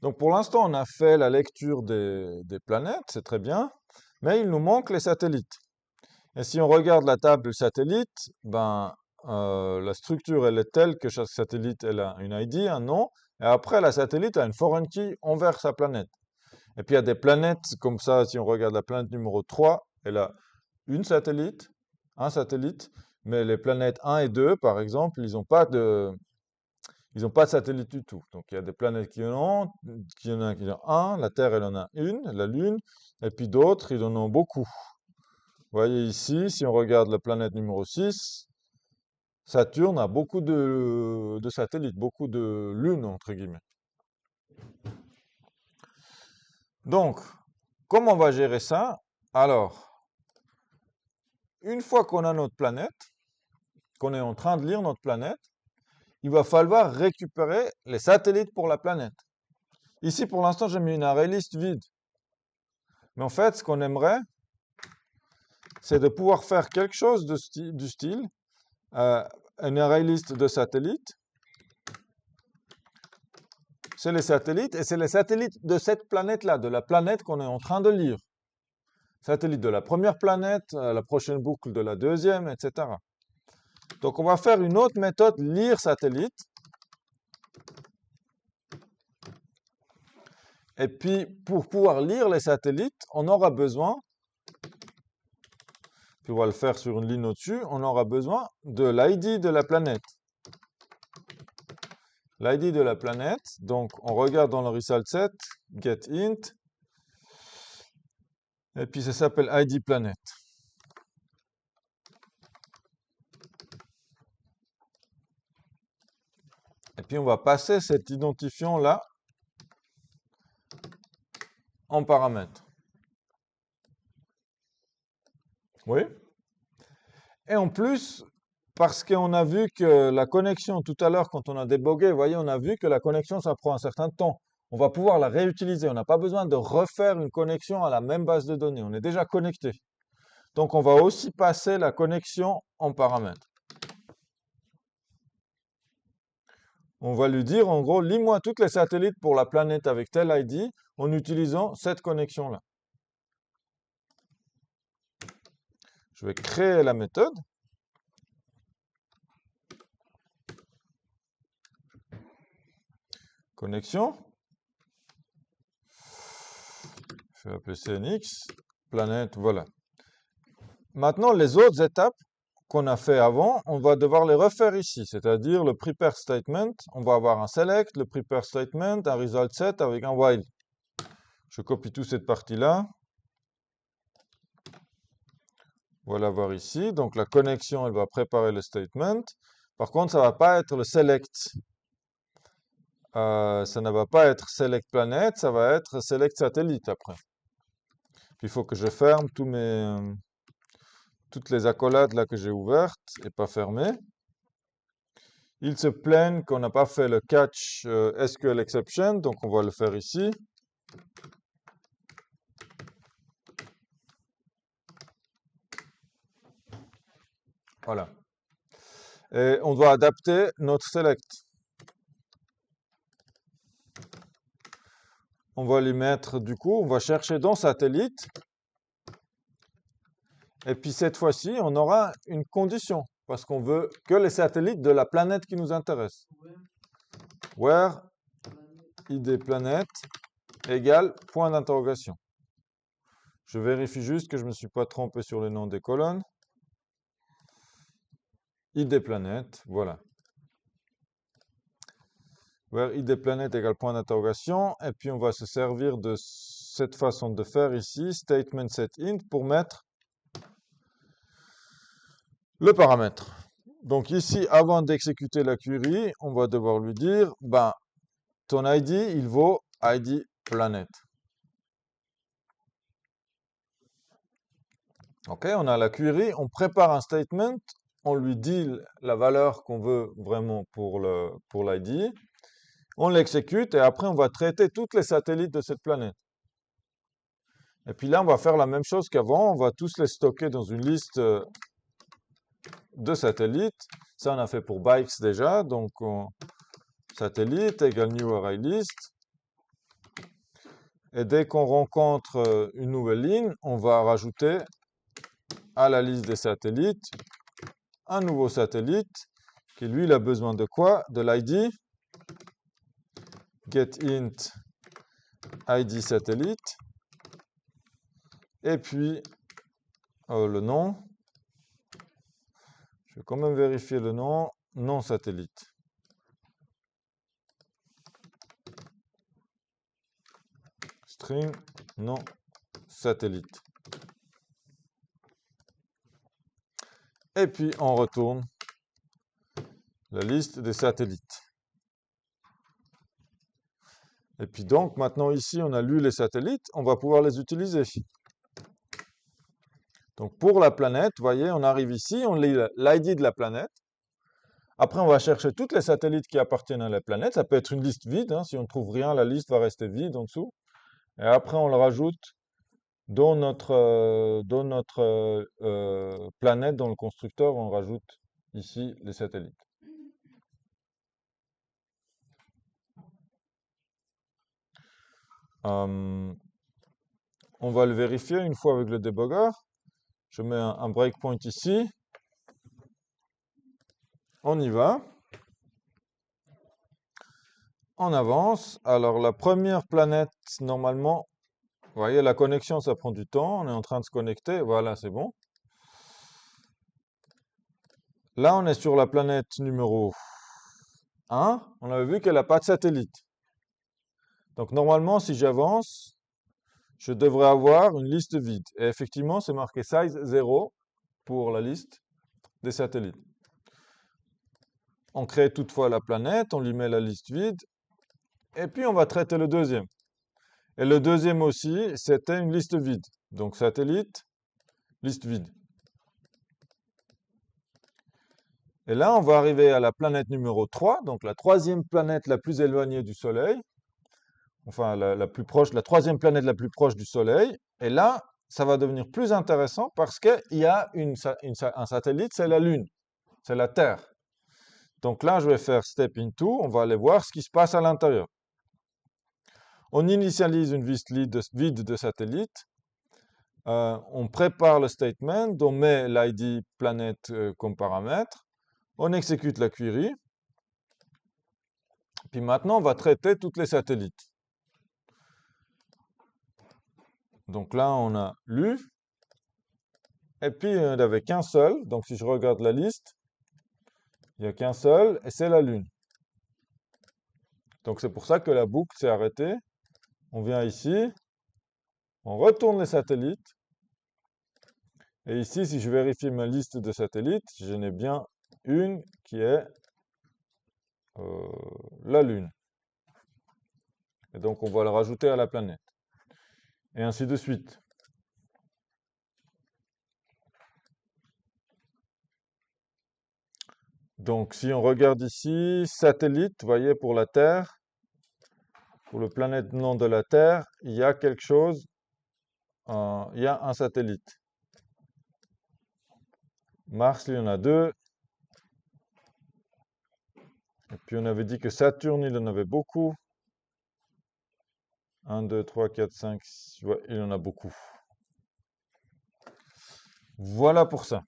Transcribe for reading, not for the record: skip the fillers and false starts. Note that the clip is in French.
Donc pour l'instant, on a fait la lecture des planètes, c'est très bien, mais il nous manque les satellites. Et si on regarde la table du satellite, ben, la structure, elle est telle que chaque satellite, elle a une ID, un nom, et après, la satellite a une foreign key envers sa planète. Et puis, il y a des planètes comme ça, si on regarde la planète numéro 3, elle a une satellite, un satellite, mais les planètes 1 et 2, par exemple, ils ont pas de satellite du tout. Donc, il y a des planètes qui en ont un, la Terre, elle en a une, la Lune, et puis d'autres, ils en ont beaucoup. Vous voyez ici, si on regarde la planète numéro 6, Saturne a beaucoup de satellites, beaucoup de lunes, entre guillemets. Donc, comment on va gérer ça? Alors, une fois qu'on a notre planète, qu'on est en train de lire notre planète, il va falloir récupérer les satellites pour la planète. Ici, pour l'instant, j'ai mis une array list vide. Mais en fait, ce qu'on aimerait, c'est de pouvoir faire quelque chose du style une array list de satellites. C'est les satellites, et c'est les satellites de cette planète-là, de la planète qu'on est en train de lire. Satellite de la première planète, la prochaine boucle de la deuxième, etc. Donc on va faire une autre méthode, lire satellite. Et puis pour pouvoir lire les satellites, on aura besoin, puis on va le faire sur une ligne au-dessus, on aura besoin de l'ID de la planète. L'ID de la planète, donc on regarde dans le result set, get int, et puis ça s'appelle ID planète. Et puis on va passer cet identifiant-là en paramètre. Oui. Et en plus, parce qu'on a vu que la connexion, tout à l'heure, quand on a débogué, vous voyez, on a vu que la connexion, ça prend un certain temps. On va pouvoir la réutiliser. On n'a pas besoin de refaire une connexion à la même base de données. On est déjà connecté. Donc, on va aussi passer la connexion en paramètre. On va lui dire, en gros, lis-moi toutes les satellites pour la planète avec tel ID en utilisant cette connexion-là. Je vais créer la méthode. Connexion. Je vais appeler CNX. Planète, voilà. Maintenant, les autres étapes qu'on a fait avant, on va devoir les refaire ici, c'est-à-dire le prepare statement. On va avoir un select, le prepare statement, un result set avec un while. Je copie toute cette partie-là. Voilà, voir ici. Donc la connexion, elle va préparer le statement. Par contre, ça va pas être le select. Ça ne va pas être select planète, ça va être select satellite après. Puis il faut que je ferme toutes les accolades là que j'ai ouvertes et pas fermées. Ils se plaignent qu'on n'a pas fait le catch SQL exception, donc on va le faire ici. Voilà. Et on doit adapter notre select. On va lui mettre, du coup, on va chercher dans satellite. Et puis cette fois-ci, on aura une condition, parce qu'on veut que les satellites de la planète qui nous intéresse. Where id planète égale point d'interrogation. Je vérifie juste que je ne me suis pas trompé sur le nom des colonnes. id planète, voilà. Where id planète égale point d'interrogation. Et puis on va se servir de cette façon de faire ici, statement set int, pour mettre le paramètre. Donc ici, avant d'exécuter la query, on va devoir lui dire, ben, ton ID, il vaut ID planète. Ok, on a la query, on prépare un statement, on lui dit la valeur qu'on veut vraiment pour l'ID, on l'exécute et après on va traiter toutes les satellites de cette planète. Et puis là, on va faire la même chose qu'avant, on va tous les stocker dans une liste de satellites. Ça, on a fait pour Bikes déjà, donc satellite égale new array list. Et dès qu'on rencontre une nouvelle ligne, on va rajouter à la liste des satellites un nouveau satellite qui, lui, il a besoin de quoi? De l'ID getInt ID satellite. Et puis, le nom. Je vais quand même vérifier le nom. Non satellite. String non satellite. Et puis, on retourne la liste des satellites. Et puis donc, maintenant ici, on a lu les satellites, on va pouvoir les utiliser. Donc pour la planète, vous voyez, on arrive ici, on lit l'ID de la planète. Après, on va chercher tous les satellites qui appartiennent à la planète. Ça peut être une liste vide, hein. Si on ne trouve rien, la liste va rester vide en dessous. Et après, on le rajoute dans notre planète, dans le constructeur, on rajoute ici les satellites. On va le vérifier une fois avec le debugger. Je mets un breakpoint ici. On y va. On avance. Alors, la première planète, normalement, vous voyez, la connexion, ça prend du temps. On est en train de se connecter. Voilà, c'est bon. Là, on est sur la planète numéro 1. On avait vu qu'elle n'a pas de satellite. Donc, normalement, si j'avance, je devrais avoir une liste vide. Et effectivement, c'est marqué size 0 pour la liste des satellites. On crée toutefois la planète, on lui met la liste vide. Et puis, on va traiter le deuxième. Et le deuxième aussi, c'était une liste vide. Donc, satellite, liste vide. Et là, on va arriver à la planète numéro 3, donc la troisième planète la plus éloignée du Soleil. Enfin, la plus proche, la troisième planète la plus proche du Soleil. Et là, ça va devenir plus intéressant parce qu'il y a un satellite, c'est la Lune, c'est la Terre. Donc là, je vais faire step into, on va aller voir ce qui se passe à l'intérieur. On initialise une liste vide de satellites. On prépare le statement, on met l'ID planète comme paramètre. On exécute la query. Puis maintenant, on va traiter tous les satellites. Donc là, on a lu. Et puis, il n'y en avait qu'un seul. Donc si je regarde la liste, il n'y a qu'un seul, et c'est la Lune. Donc c'est pour ça que la boucle s'est arrêtée. On vient ici, on retourne les satellites. Et ici, si je vérifie ma liste de satellites, je n'ai bien une qui est la Lune. Et donc, on va le rajouter à la planète. Et ainsi de suite. Donc, si on regarde ici, satellite, vous voyez, pour la Terre, pour le planète nom de la Terre, il y a quelque chose, il y a un satellite. Mars, il y en a 2. Et puis, on avait dit que Saturne, il en avait beaucoup. 1, 2, 3, 4, 5, 6, ouais, il y en a beaucoup. Voilà pour ça.